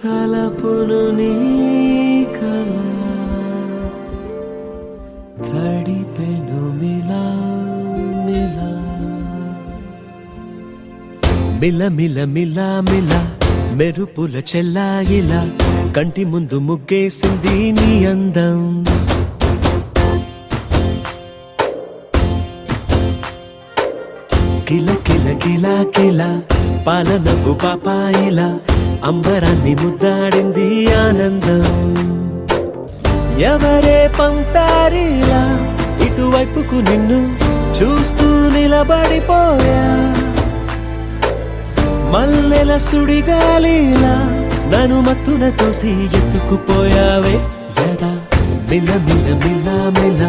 తలపును నీ కల తడిపెను మిలా మిలా మిల మిల మిల మిల మెరుపుల చెల్లాయిలా కంటి ముందు ముగ్గేసింది నీ అందం. కిల కిల కిల కిల పాలనకు పాపాయిలా అంబరాన్ని ముద్దాడింది ఆనందం. ఎవరే పంపారిలా ఇటువైపుకు నిన్ను చూస్తూ నిలబడిపోయా. మల్లెల సుడిగాలిలా నన్ను మత్తున తోసి ఎత్తుకుపోయావే. యదా మిల మిల మిల మిల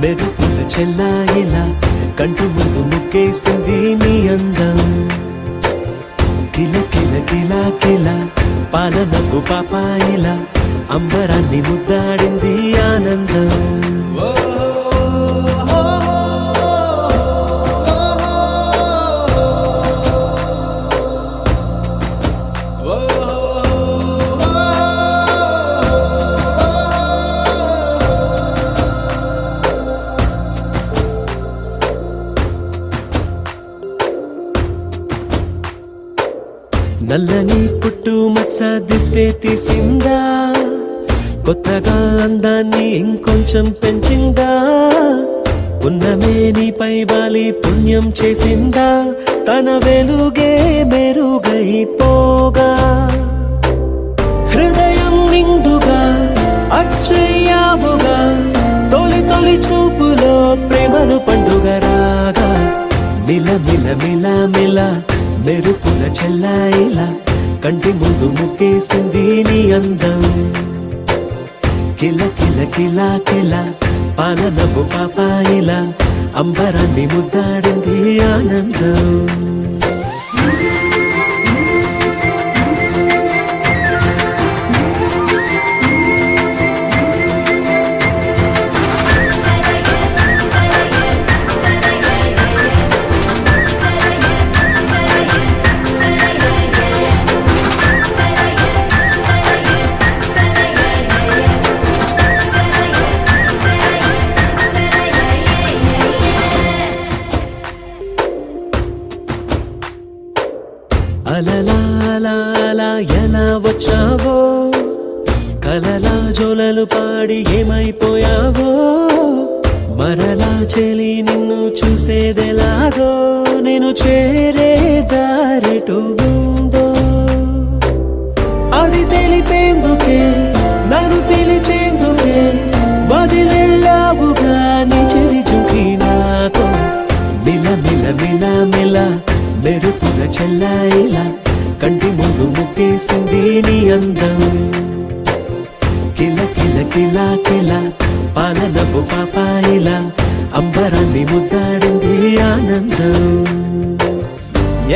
మెరుపుల చెల్లాయిలా కంటి ముందు ముగ్గేసింది నీ అందం. కిల కిల కిల కిల పాలనకు పాపాయిలా అంబరాన్ని ముద్దాడింది ఆనందం. నల్లని పుట్టు మచ్చ దిష్టే తీసిందా, కొత్తగా అందాన్ని ఇంకొంచెం పెంచిందా. ఉన్నమే నీపై వాలి పుణ్యం చేసిందా, తన వెలుగే మెరుగైపోగా. హృదయం నిండుగా అచ్చయ్యావుగా, తొలి తొలి చూపులో ప్రేమను పండుగ రాగా. మిల మిల మిల మిల మెరుపుల చెల్లాయిలా కంటి ముందు ముగ్గేసింది నీ అందం. కిల కిల కిల కిల పాలనపు పాపాయిలా అంబరాన్ని ముద్దాడింది ఆనందం. కలలా జోలలు పాడి ఏమైపోయావో మరలా చెలి నిన్ను చూసేదెలాగో నేను చేరే దారెటు ఉందో అది తెలిపేందుకే నన్ను పిలిచేందుకే వదిలెళ్ళావుగా నీ చెవి చూకి నాతో మిల మిల మిల మిల మెరుపుల చెల్లాయిలా కంటి ముందు ముక్కేసింది నీ అందం కిల కిల కిల కిల పాలనపు పాపాయిలా అంబరాన్ని ముద్దాడింది ఆనందం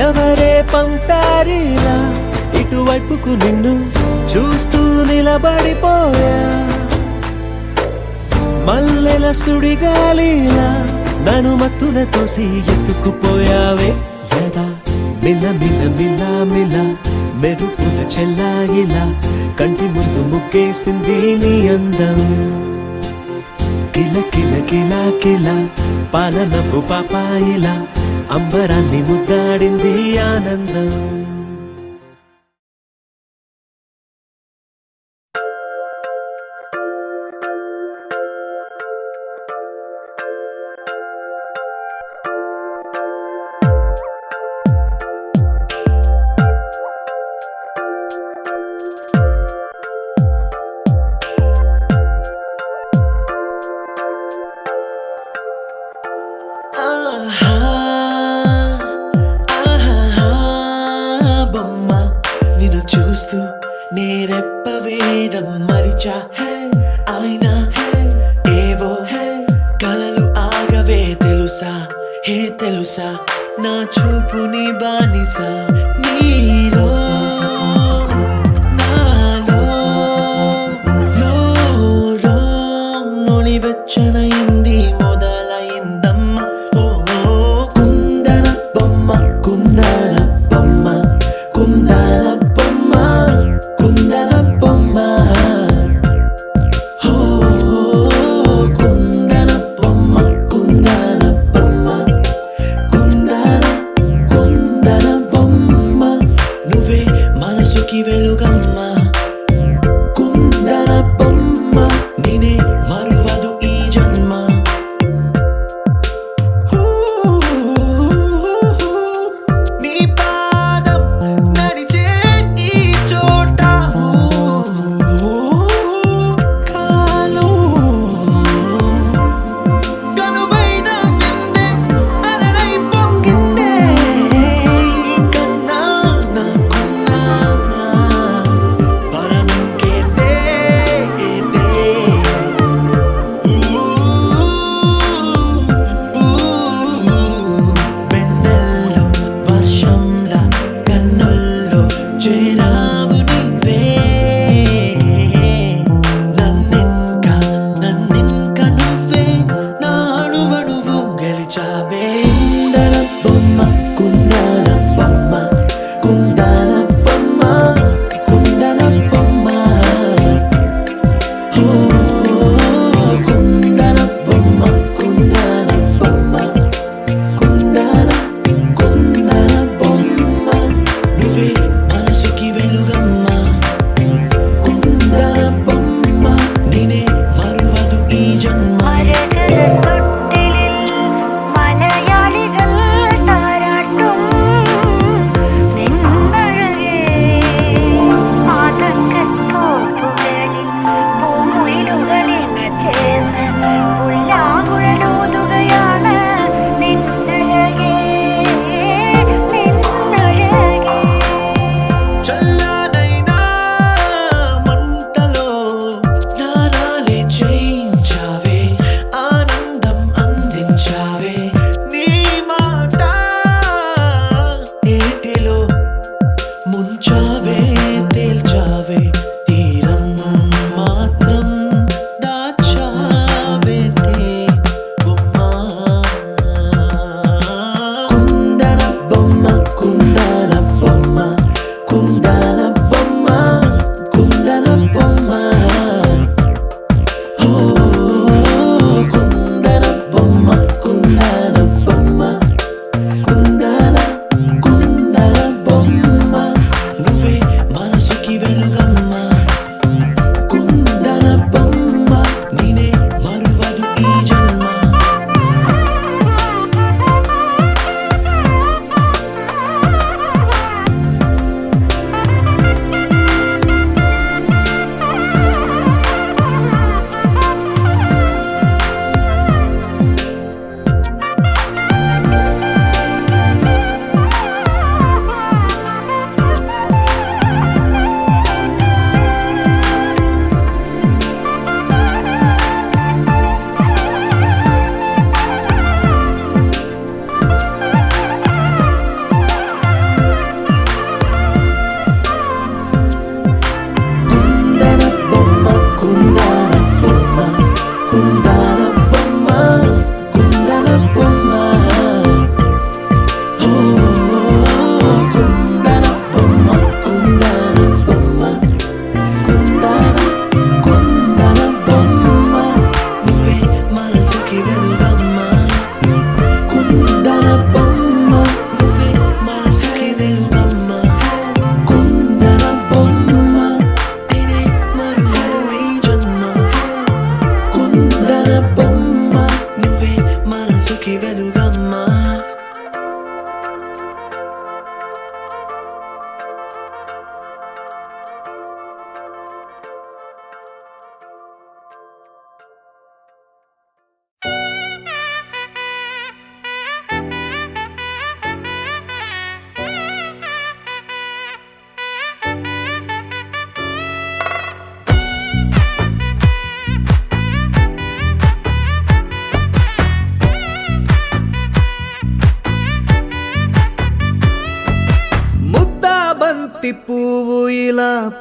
ఎవరే పంపారిలా ఇటువైపుకు నిన్ను చూస్తూ నిలబడిపోయా మల్లెల సుడిగాలిలా నన్ను మత్తున తోసి ఎత్తుకుపోయావే యదా మిల మిల మిల మిల మెరుపుల చెల్లాయిలా కంటి ముందు ముక్కేసింది నీ అందం కిల కిల కిల కిల పాలనపు పాపాయిలా అంబరాన్ని ముద్దాడింది ఆనందం చూస్తూ నేరెప్ప వేయడం మరిచా అయినా ఏవో కలలు ఆగవే తెలుసా హే తెలుసా నా చూపుని బానిసా నీలో నాలో లో నొలి వెచ్చనైంది మొదలైందమ్మ ఓ కుందన బొమ్మ కుందన బొమ్మ కుందన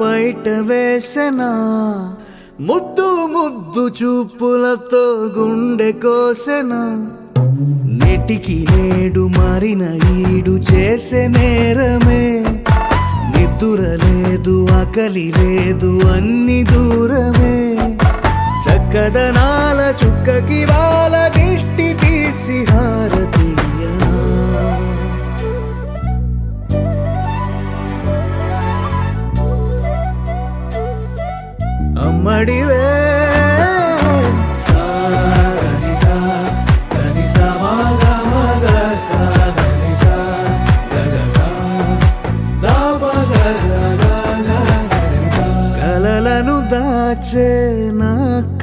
బయట వేసెనా ముద్దు ముద్దు చూపులతో గుండె కోసెనా నెటికి నేడు మారిన ఈడు చేసే నేరమే నిద్ర లేదు ఆకలి లేదు అన్ని దూరమే చక్కదనాల చుక్కకి వాళ్ళ దిష్టి తీసి హారతీయనా అమ్మడివే కలలను దాచే నా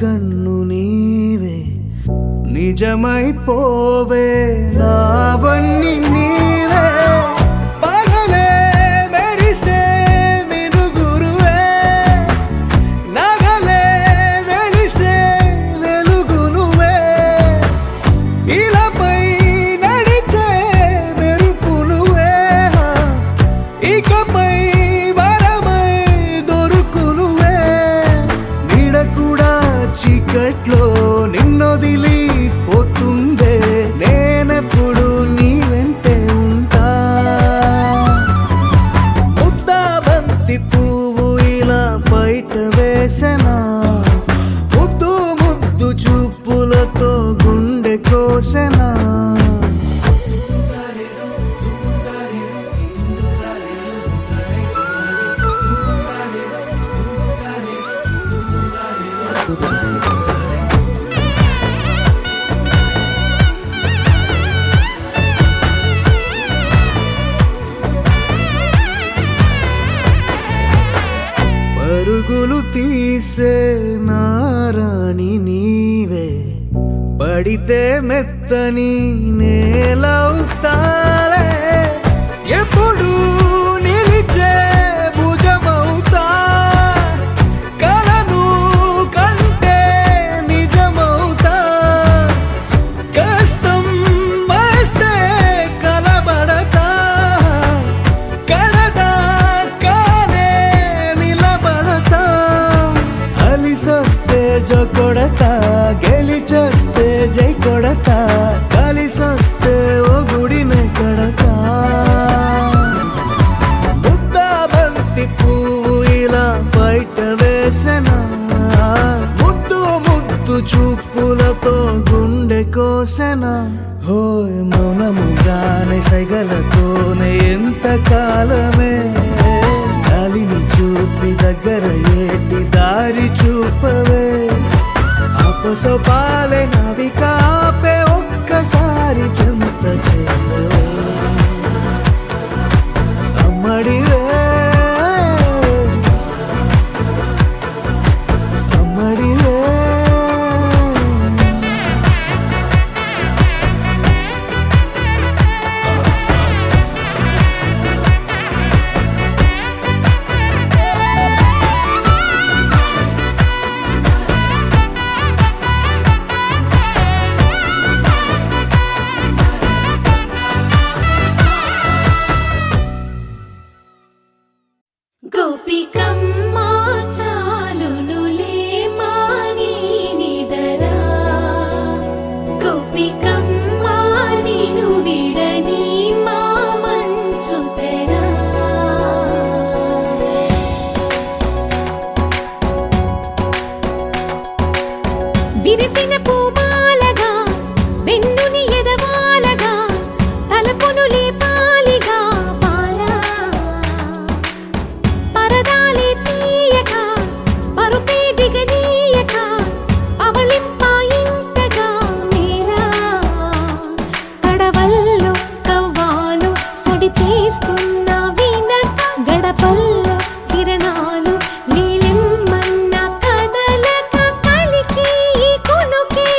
కన్ను నీవే నిజమైపోవే నావన్నీ నీవే పగలే మెరిసే మినుగురువే నగలే వెలిసే వెలుగునువే ఇలాపై నడిచే మెరుపునువే ఇకపై చీకట్లో నిన్నొదిలి పోతుందే నేనెప్పుడు నీ వెంటే ఉంటా ముద్దా బంతి పువ్వు ఇలా బయట వేసెనా ముద్దు ముద్దు చూపులతో గుండె కోసెనా పరుగులు తీసే నారాణి నీవే పడితే మెత్తని నేలవుతాలే ఎప్పుడు నిలిచే భుజమవుతా కలను కంటే నిజమవుతా కష్టం వస్తే కలబడతా కడదాకానే నిలబడతా అలిసొస్తే జో కొడతా గెలిచొస్తే జై కొడతా కలిసొస్తే ఓ గుడినే కడతా ముద్దా బంతి పువ్వు ఇలా బయట వేసెనా ముద్దు ముద్దు చూపులతో గుండె కోసెనా హోయ్ మౌనముగానే సైగలతోనే ఎంత కాలమే జాలిని చూపి దగ్గర ఏటి దారి చూపవే అపసోపాలే నవికాపే ఒక్కసారి చెంత చేరవే అమ్మడివే అమ్మడివే గోపికమ్మా చాలునులే మాని నిదరా గోపికమ్మా నిను విడని మా మంచుతెరా విరిసిన పూమాలగా వెన్నుని ఎదవాలగా తలపును లేపాలిగా పాలా పరదాలే తీయక పరుపే దిగనీయక పవళింపాయింతగా మేరా తడవల్లో కవ్వాలు సడి తీస్తున్న వీణత గడపల్లో కిరణాలు నీలిమ్మన్న కదలక కలికి కొనుకే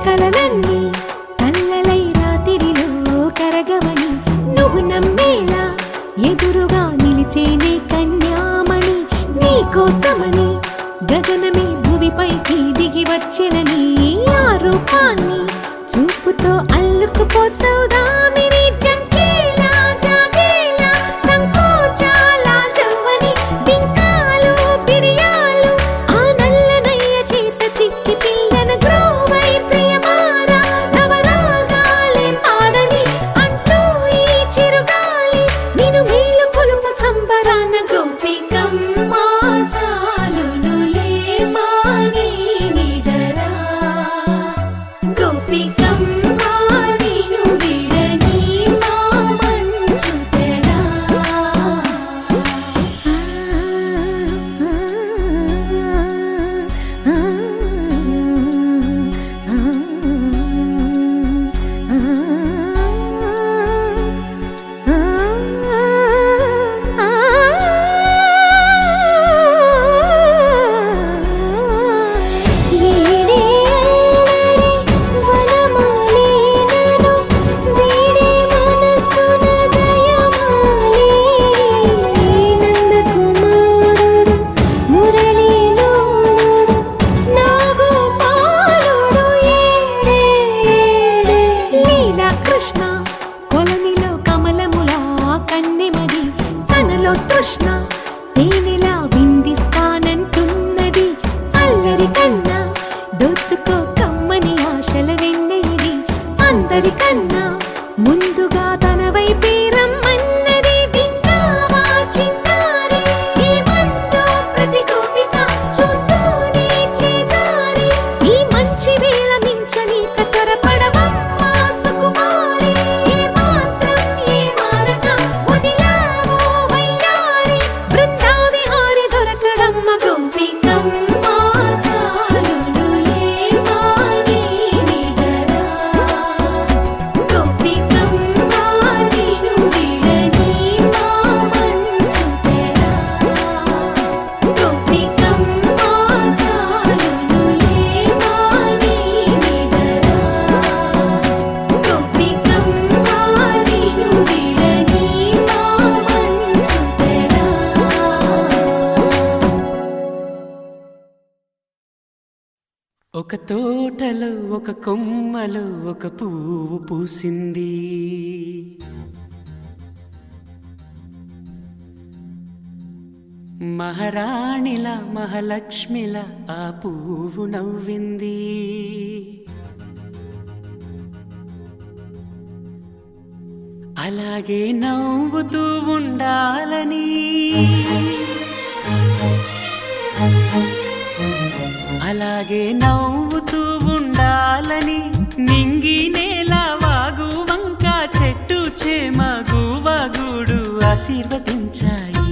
కలలన్నీ కల్లలై రాత్రిలో కరగవని నువ్వు నమ్మేలా ఎదురుగా నిలిచేనే కన్యామణి నీకోసమని గగనమే భువిపైకి దిగి వచ్చెనని ఆ రూపాన్ని చూపుతో అల్లుకుపోసౌదామిని జంకేలా జాగేలా సంకోచాల జవ్వని బింకాలు బిరియాలు ఆ నల్లనయ్య చేత చిక్కి పిల్లన గ్రోవై ప్రియమారా నవరాగాలే పాడని అంటూ ఈ చిరుగాలి నిను మేలు కొలుపు సంబరాన గోపికమ్మ చాలునులే మాని నిదరా గోపికమ్మ నిను విడని మా మంచు తెరా కృష్ణ కొలనిలో కమలములా కన్నెమది తనలో తృష్ణ తేనెలా విందిస్తానంటున్నది అల్లరి కన్నా దోచుకో కమ్మని ఆశల వెన్నెయిది అందరికన్నా ముందుగా తన వైపే రమ్మన్నది విన్నావా చిన్నారి ఏమందో ప్రతి గోపిక చూస్తూనే చేజారి ఈ మంచి వేళ మించని కతరపడవమ్మా సుకుమారి ఏ మాత్రం ఏ మారక వదిలావో వయ్యారి బృందావిహారి దొరకడమ్మ గోపికమ్మ చాలునులే మాని నిదరా గోపికమ్మ నిను విడని మా మంచు తెరా గోపికమ్మ చాలునులే మాని నిదరా గోపికమ్మ నిను విడని మా మంచు తెరా ఒక తోటలో ఒక కొమ్మలో ఒక పువ్వు పూసింది మహారాణిల మహాలక్ష్మిల ఆ పువ్వు నవ్వింది అలాగే నవ్వుతూ ఉండాలని అలాగే నవ్వుతూ ఉండాలని నింగి నేల వాగు వంక చెట్టు చేమ గువగుడు ఆశీర్వదించాయి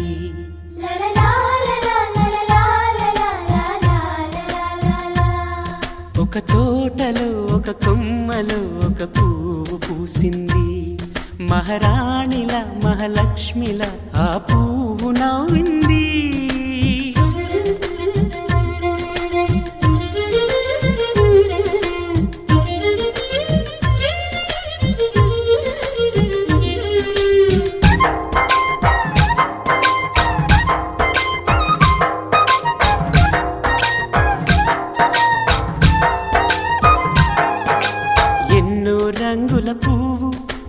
ఒక తోటలో ఒక కొమ్మలో ఒక పువ్వు పూసింది మహారాణిల మహాలక్ష్మిల ఆ పువ్వు నవ్వింది ఎన్నో రంగుల పువ్వు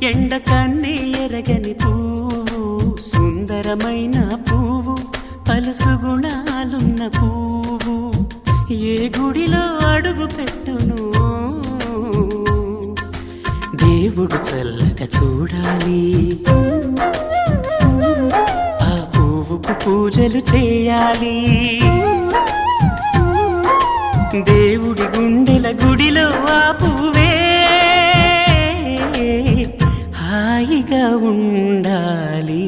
ఎండ కన్నే ఎరగని పువ్వు సుందరమైన పువ్వు పలుసు గుణాలున్న పువ్వు ఏ గుడిలో అడుగు పెట్టును దేవుడు చల్లగా చూడాలి ఆ పువ్వుకు పూజలు చేయాలి దేవుడి గుండెల గుడిలో ఆ పువ్వే హాయిగా ఉండాలి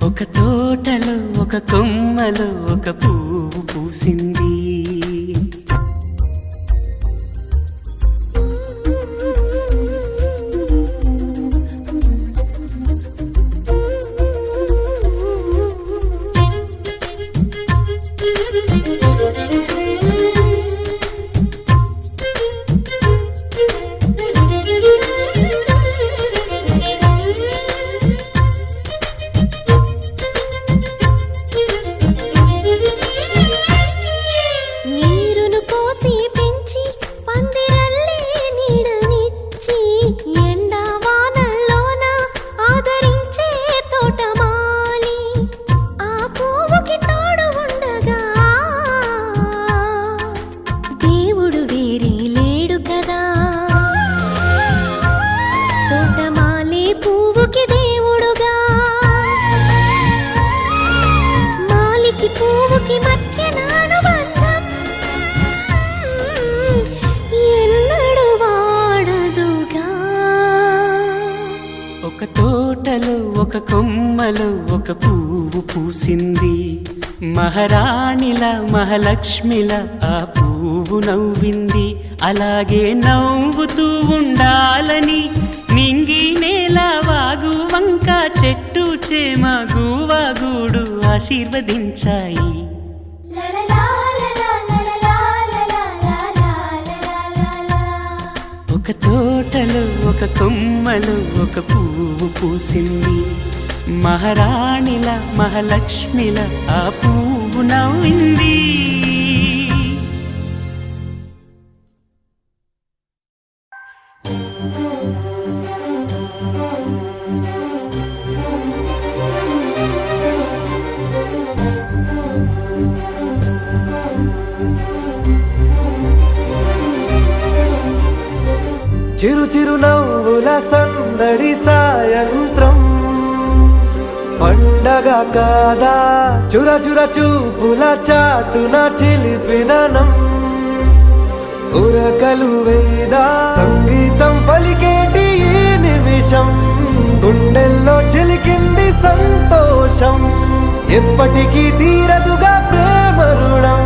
ఒక తోటలో ఒక కొమ్మలో ఒక పువ్వు పూసింది మనకి మధ్య నానుబంధం ఎన్నడు వాడదుగా. ఒక తోటలో ఒక కొమ్మలో ఒక పువ్వు పూసింది, మహారాణిలా మహాలక్ష్మిలా ఆ పువ్వు నవ్వింది. అలాగే నవ్వుతూ ఉండాలని నింగి నేల వాగు వంక చెట్టు చేమ గువ్వ గూడు ఆశీర్వదించాయి. ఒక తోటలో ఒక కొమ్మలో ఒక పువ్వు పూసింది, మహారాణిలా మహాలక్ష్మిలా ఆ పువ్వు నవ్వింది. చిరు చిరు నవ్వుల సందడి సాయంత్రం, పండగ కాదా చుర చుర చూపుల చాటున చిలిపిదనం. ఉరకలు వేదా సంగీతం పలికేటి ఈ నిమిషం, గుండెల్లో చిలికింది సంతోషం. ఎప్పటికీ తీరదుగా ప్రేమ రుణం,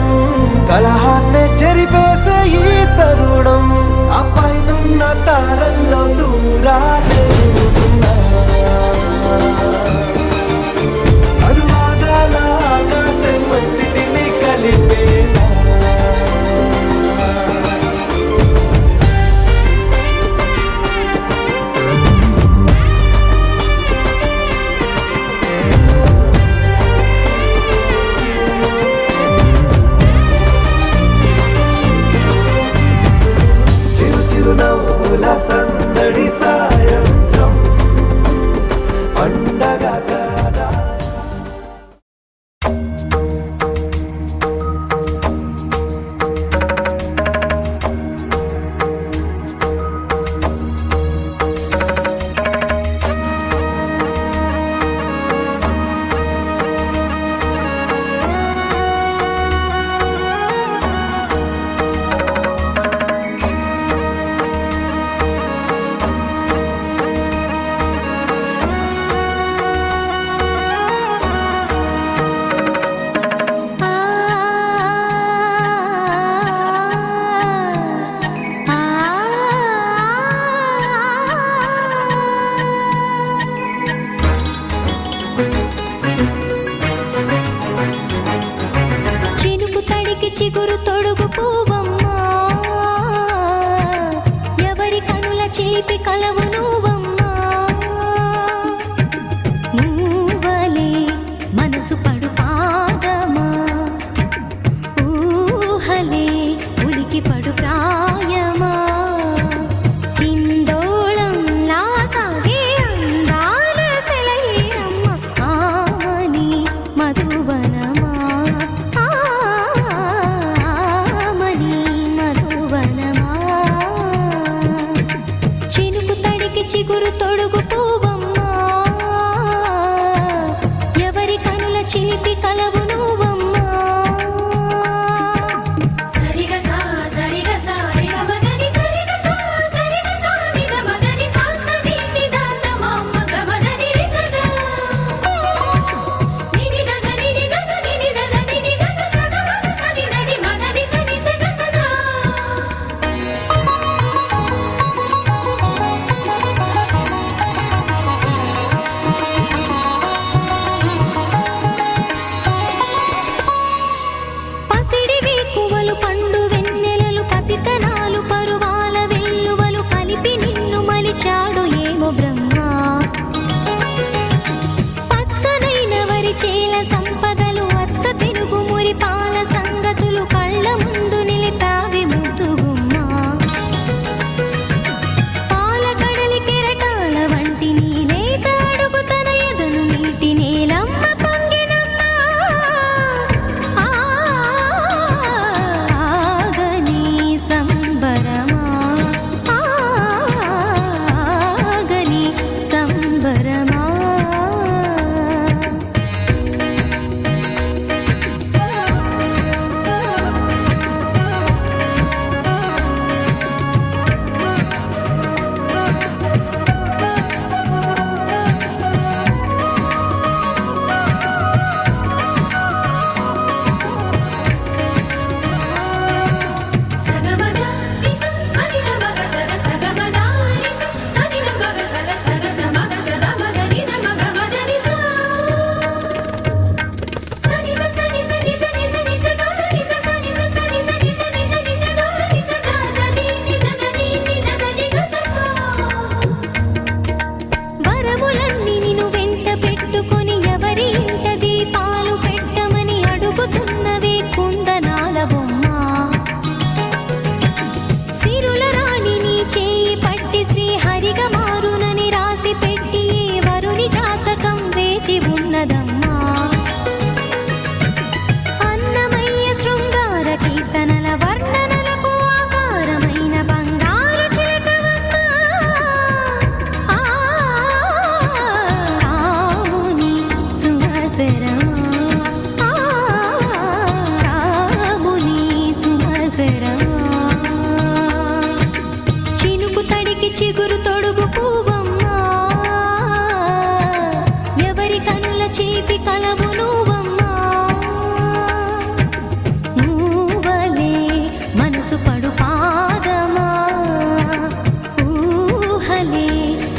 కలహాన్నే చెరిపేసే ఈ తరుణం. ఆ పైనున్న తారల్లో దూరాలే అనువాదాల ఆకాశం అన్నిటినీ కలిపేలా. చిరు చిరు నవ్వుల సందడి సాయంత్రం, సుమసరా రాముని సుమసరా చినుకు తడికి చిగురు తొడుగు పువ్వమ్మా ఎవరి కనుల చీపి కలవు నువ్వమ్మా నువ్వలే మనసు పడు పాదమా ఊహలే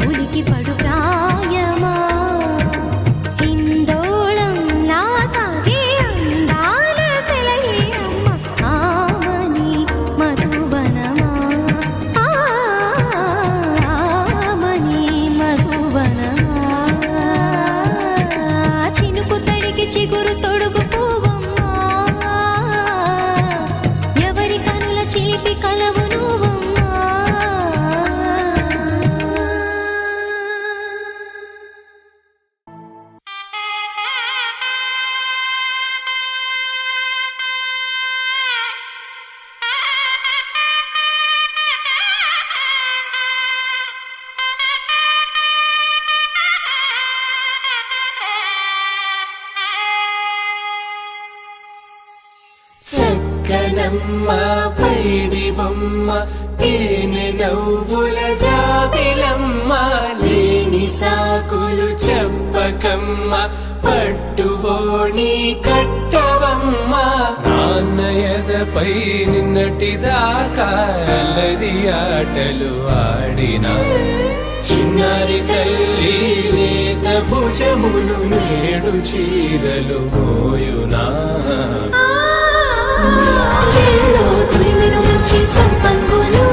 ఉలికి పడు ప్రాయమా హిందోళం నా సాగే అందాల సెలయే అమ్మ ఆమని మధువనమా ఆమని మధువనమా చినుకు తడికి చిగురు తొడుగు పువ్వమ్మా ఎవరి కనుల చిలిపి కలవు నువ్వమ్మా చక్కనమ్మ పైడి బొమ్మ తేనె నవ్వుల జాబిలమ్మ లేని సాకులు చెప్పకమ్మ పట్టువోణి కట్టవమ్మ నాన్నయదపై నిన్నటిదాకా అల్లరి ఆటలు ఆడినా చిన్నారి తల్లి లేత భుజములు నేడు చీరలు మోయునా చెల్లో తురిమెను మంచి సంపంగులు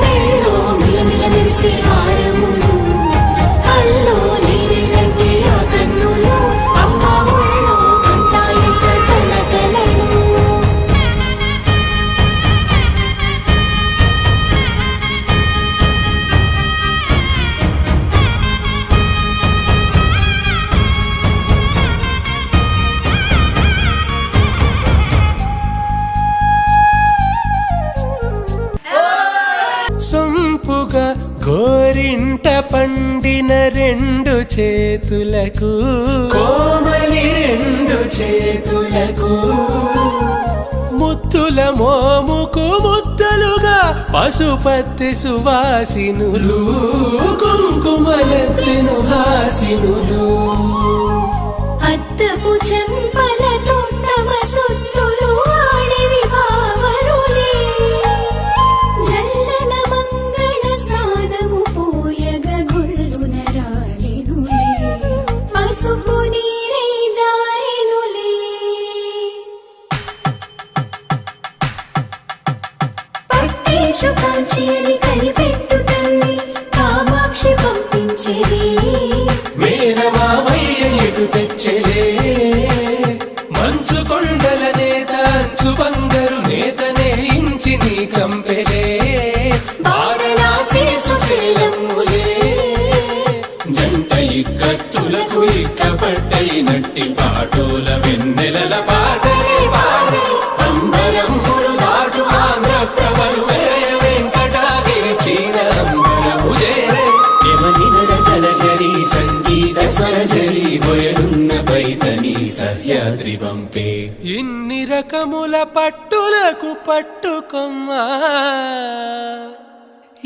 మెల్లో మిలమిల మెరిసే హారములు అల్లో నీరెళ్ళంటే ఆ కన్నులు అమ్మ ఒళ్ళో కంటాయంట తన కలలు సొంపుగా గోరింట పండిన రెండు చేతులకు కోమలి రెండు చేతులకు ముత్తుల మోముకు ముద్దలుగా పశుపతి సువాసినులు కుంకుమలెత్తెను హాసినులు అద్దపు చెంపలతో తమ సొత్తులు ఆడివి భావరులే జల్లన మంగళ స్నానము పోయగ గొల్లున రాలినులే పసుపు నీరే జారినులే పట్టేశు కాంచి అని కనిపెట్టు తల్లి కామాక్షి పంపించిరి మేనమామయ్య ఎటు తెచ్చలే మంచు కొండల నేత అంచు బంగారు నేతనే ఇంచి నీ కంపెలే వారణాసి సుచేలమ్ములే జంట ఇక్కత్తులకు ఇక్కపట్టైనట్టి పాటోల వెన్నెలల పాటలే పాడే అంబరమ్ములు దాటు ఆంధ్ర ప్రభలు వేయ వెంకటాగిరి చీన అంబరము చేరే యమనినర కలజరి సంగీత స్వరజరి బొయలున్న పైతని సహ్యాద్రి పంపే ఇన్ని రకముల పట్టులకు పట్టుకొమ్మా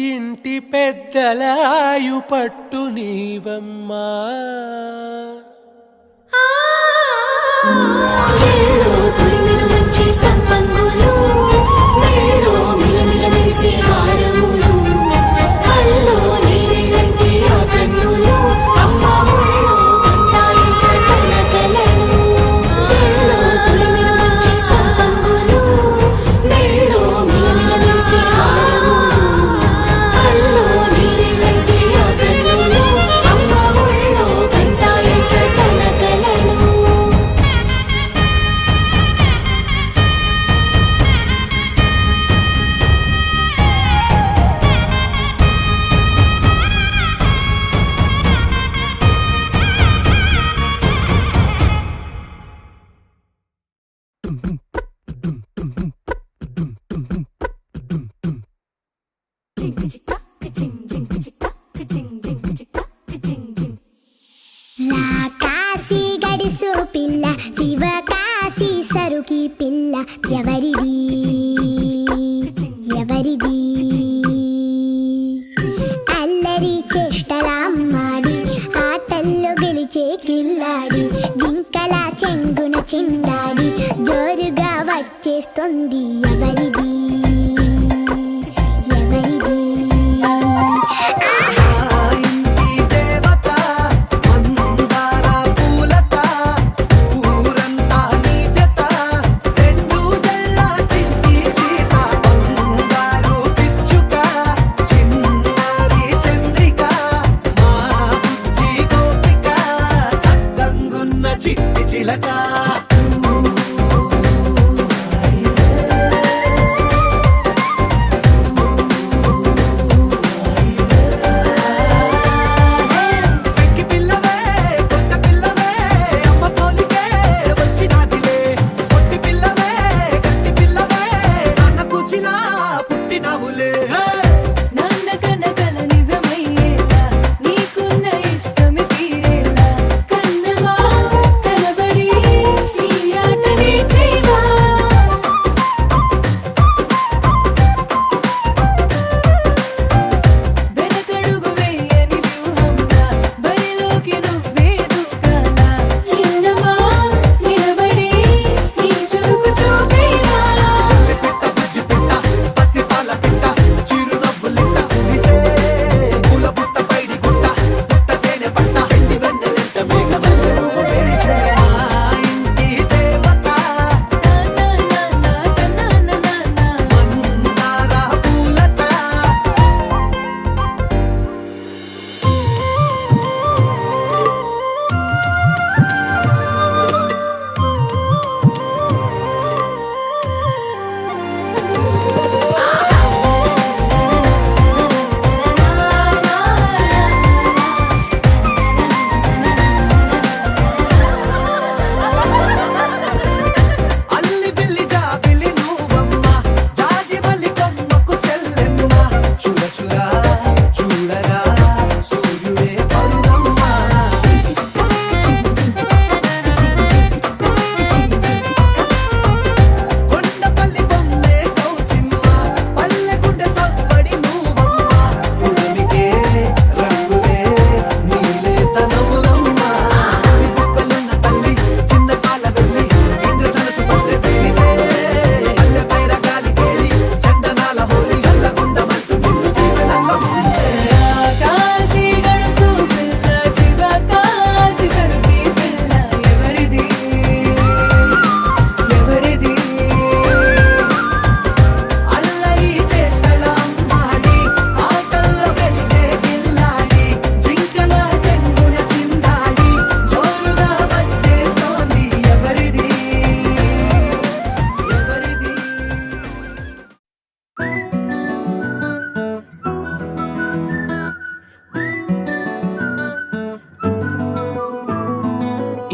ఇంటి పెద్దలాయు పట్టు నీవమ్మా చెల్లో తురిమెను మంచి సంపంగులు మెల్లో మిలమిల మెరిసే హారములు అల్లో నీరెళ్ళంటే ఆ కన్నులు అమ్మ ఒళ్ళో కంటాయంట తన కలలు చెల్లో తురిమెను మంచి సంపంగులు మెల్లో మిలమిల మెరిసే హారములు అల్లో నీరెళ్ళంటే ఆ కన్నులు అమ్మ ఒళ్ళో కంటాయంట తన కలలు నా కాశీ గడిసు పిల్ల శివకాశి సరుకి పిల్ల ఎవరిది ఎవరిది అల్లరి చేష్టలామ్మాడి ఆటల్లో గెలిచే కిల్లాడి జింకల చెంగున చిందాడి జోరుగా వచ్చేస్తుంది ఎవరిది ఎవరిది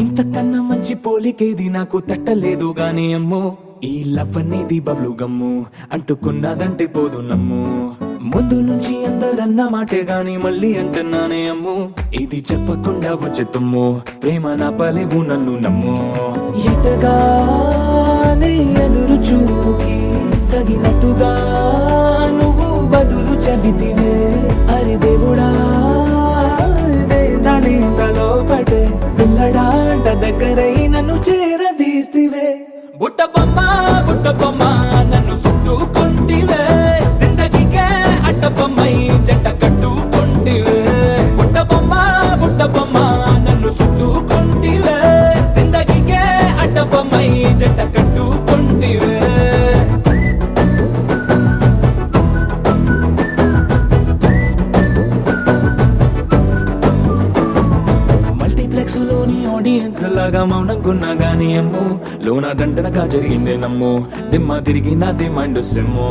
ఇంతకన్నా మంచి పోలికేది నాకు తట్టలేదు గాని అమ్మో ఈ లవ్ అనేది బబ్లు గమ్ము అంటుకున్నదంటే పోదు నమ్ము ముందు నుంచి అందరన్న మాటే గాని మళ్ళీ అంటున్నానే అమ్ము ఇది చెప్పకుండా వచ్చే తుమ్ము ప్రేమ నా పలేవు నన్ను నమ్ము ఎటగానే ఎదురు చూకి తగినట్టుగా నువ్వు బదులు చెబితివే అరే దేవుడా దాని తలో పడే పిల్లడాంట దగ్గరై నన్ను చేరదీస్తివే బుట్ట బొమ్మ నన్ను చుట్టుకుంటివే జిందగీకే అట్ట బొమ్మై జంట కట్టుకుంటివే బుట్ట బొమ్మ నన్ను చుట్టుకుంటివే జిందగీకే అట్ట బొమ్మై జంట కట్టుకుంటివే ఆడియన్స్ లాగా మౌనంకున్నా గానీ అమ్ము లోన దండనగా జరిగిందే నమ్ము దిమ్మ తిరిగి నాదే మైండ్ సిమ్ము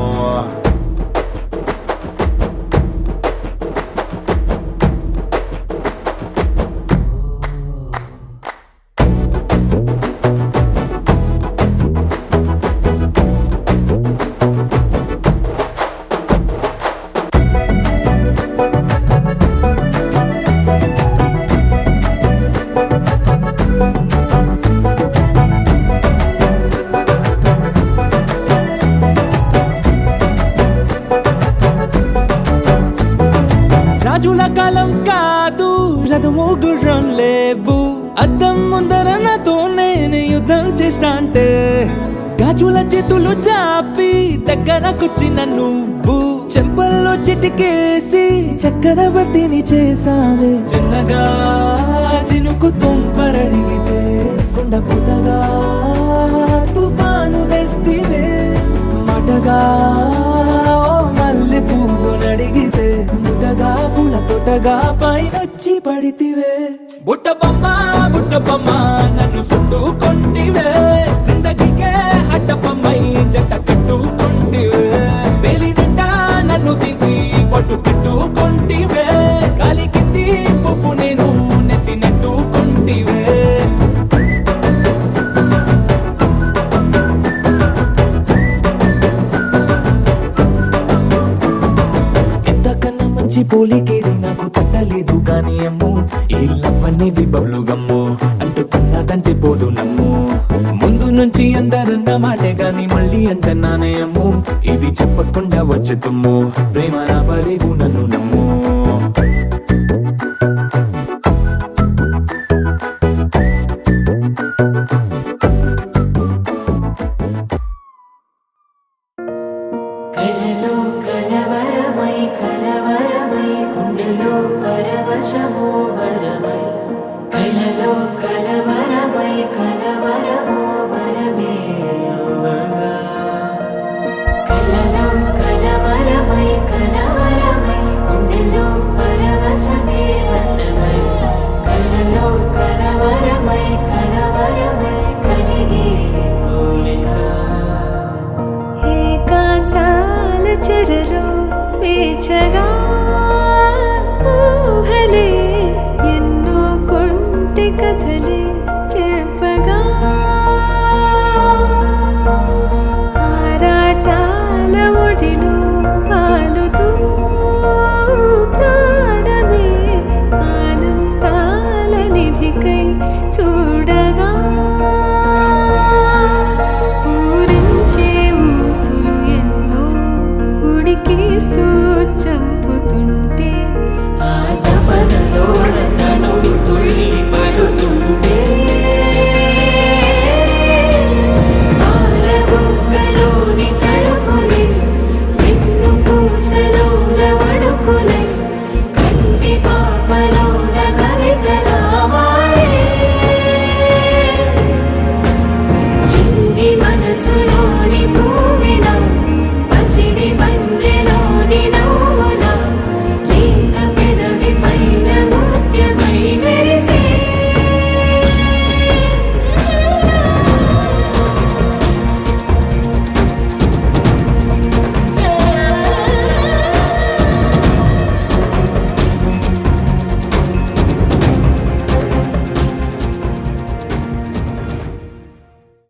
అద్దం ముందర నాతో నేను యుద్ధం చేస్తా అంటే గాజుల చేతులు చాపి దగ్గరకొచ్చిన నువ్వు చెంపల్లో చిటికేసి చక్రవర్తిని చేసావే చిన్నగా చినుకు తుంపరడిగితే కుండ పుటగా తుఫాను తెస్తివే మాటగా మల్లె పువ్వు నడిగితే ముదగా పూల తోటగా పైనొచ్చి పడితివే బుట్ట బొమ్మ నన్ను చుట్టుకొంటివే జిందగీకే అడ్డపమ్మై జంట కట్టుకొంటివే వేలి నిండా నన్ను తీసి పట్టు పెట్టుకొంటివే గాలి కింది పువ్వు నేను నెత్తినట్టుకొంటివే ఎంతకన్నా మంచి పోలికేది నాకు తట్టలేదు కానీ అమ్మో ఈ లవ్ అనేది బబ్లు గమ్ము అంటుకున్నదంటే పోదు నమ్ము ముందు నుంచి అందరన్న మాటే గాని మళ్ళీ అంటున్నానే అమ్ము ఇది చెప్పకుండా వచ్చే తుమ్ము ప్రేమ నా పలేవు నన్ను నమ్ము కలలో కలవరమై కలవరమై గుండెలో పరవశమో వరమై కలలో కలవరమై కలవరమో వరమే అవ్వగా కలలో కలవరమై కలవరమై గుండెలో పరవశమే వశమై కలలో కలవరమై కలవరమై కలిగే కోరిక ఏకాంతాల చెరలో స్వేచ్ఛగా ఊహలే ఎన్నో కొంటి కథలే చెప్పగా ఆరాటాల ఒడిలో వాలుతూ ప్రాణమే ఆనందాల నిధికై చూ